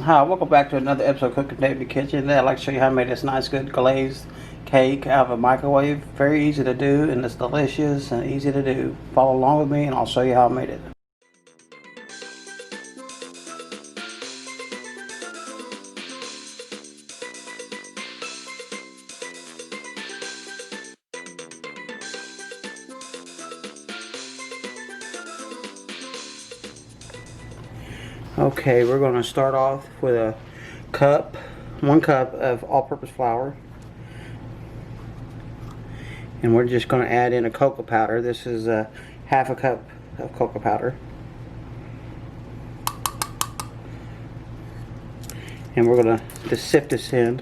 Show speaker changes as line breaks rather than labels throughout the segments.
Hi, welcome back to another episode of Cooking David Kitchen. Today I'd like to show you how I made this nice good glazed cake out of a microwave. Very easy to do and it's delicious and easy to do. Follow along with me and I'll show you how I made it. Okay, we're going to start off with a cup, 1 cup of all-purpose flour. And we're just going to add in a cocoa powder. This is half a cup of cocoa powder. And we're going to just sift this in.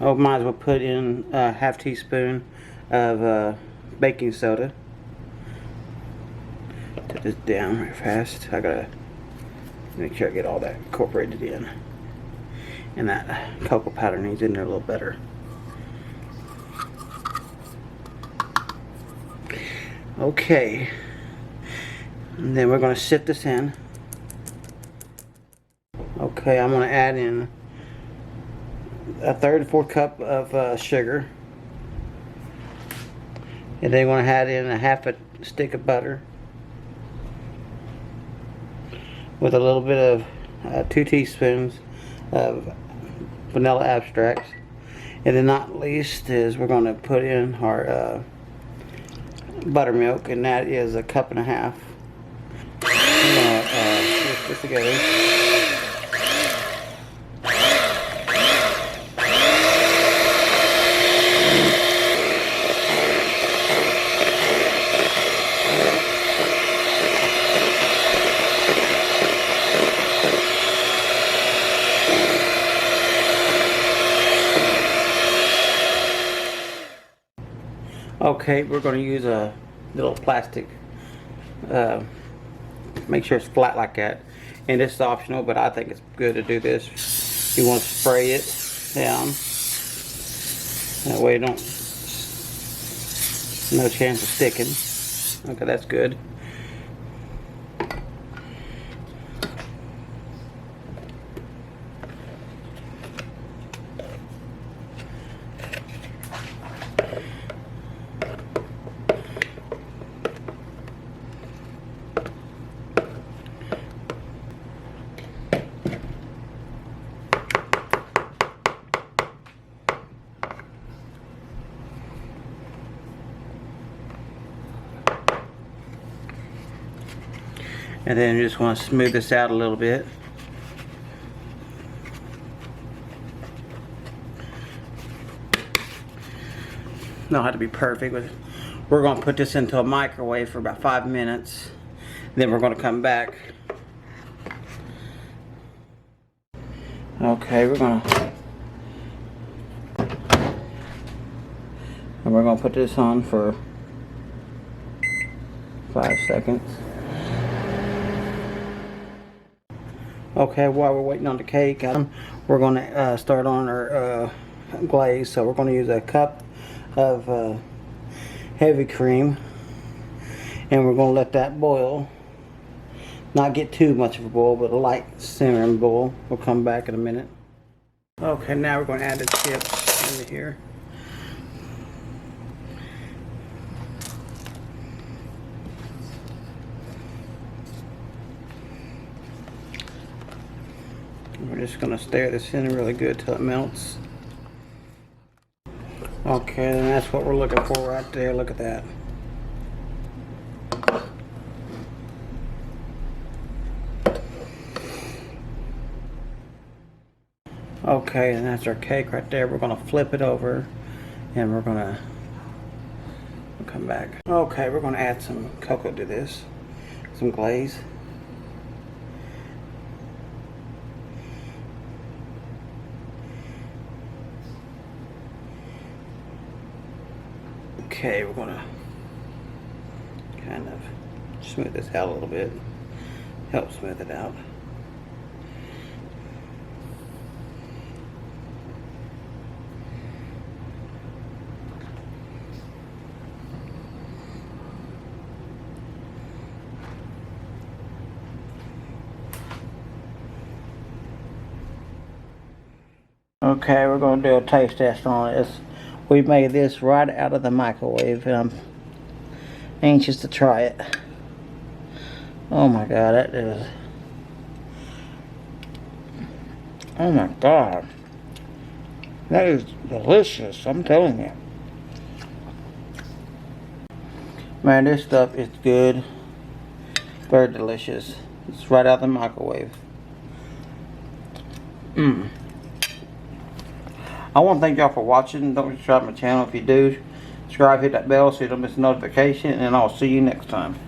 Oh, might as well put in a half teaspoon of baking soda. Put this down real fast. I gotta make sure I get all that incorporated in. And that cocoa powder needs in there a little better. Okay. And then we're going to sift this in. Okay, I'm going to add in a 1/3 to 1/4 cup of sugar. And then we're going to add in a half a stick of butter. With a little bit of 2 teaspoons of vanilla extract. And then not least is we're going to put in our buttermilk, and that is 1.5 cups. I'm going to mix this together. Okay, we're going to use a little plastic, make sure it's flat like that, and this is optional, but I think it's good to do this. You want to spray it down, that way you don't, no chance of sticking. Okay, that's good. And then you just want to smooth this out a little bit. Don't have to be perfect, but we're going to put this into a microwave for about 5 minutes. Then we're going to come back. Okay, we're going to put this on for 5 seconds. Okay, while we're waiting on the cake, we're going to start on our glaze. So we're going to use a cup of heavy cream, and we're going to let that boil. Not get too much of a boil, but a light simmering boil. We'll come back in a minute. Okay, now we're going to add the chips into here. We're just going to stir this in really good till it melts. Okay, and that's what we're looking for right there. Look at that. Okay, and that's our cake right there. We're going to flip it over and we're going to come back. Okay, we're going to add some cocoa to this, some glaze. Okay, we're going to kind of smooth this out a little bit, help smooth it out. Okay, we're going to do a taste test on this. We made this right out of the microwave, and I'm anxious to try it. Oh my god, that is... Oh my god. That is delicious, I'm telling you. Man, this stuff is good. Very delicious. It's right out of the microwave. I want to thank y'all for watching. Don't subscribe to my channel. If you do, subscribe, hit that bell so you don't miss a notification, and I'll see you next time.